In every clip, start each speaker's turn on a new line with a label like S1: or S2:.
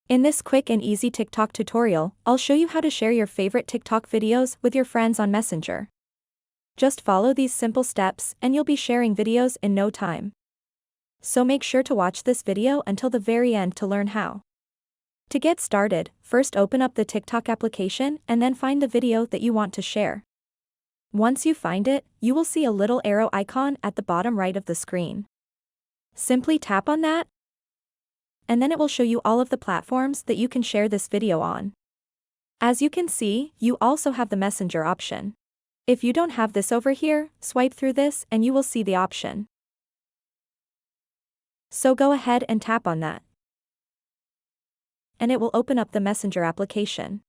S1: In this quick and easy TikTok tutorial, I'll show you how to share your favorite TikTok videos with your friends on Messenger. Just follow these simple steps and you'll be sharing videos in no time. So make sure to watch this video until the very end to learn how. To get started, first open up the TikTok application and then find the video that you want to share. Once you find it, you will see a little arrow icon at the bottom right of the screen. Simply tap on that, and then it will show you all of the platforms that you can share this video on. As you can see, you also have the Messenger option. If you don't have this over here, swipe through this and you will see the option. So go ahead and tap on that. And it will open up the Messenger application.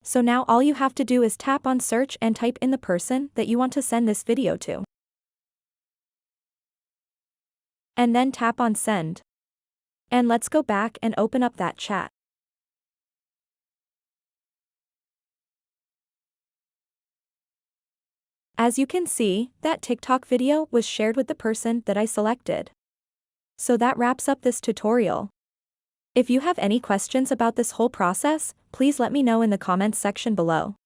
S1: So now all you have to do is tap on search and type in the person that you want to send this video to. And then tap on send. And let's go back and open up that chat. As you can see, that TikTok video was shared with the person that I selected. So that wraps up this tutorial. If you have any questions about this whole process, please let me know in the comments section below.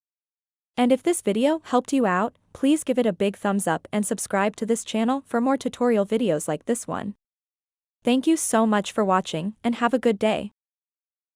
S1: And if this video helped you out, please give it a big thumbs up and subscribe to this channel for more tutorial videos like this one. Thank you so much for watching and have a good day.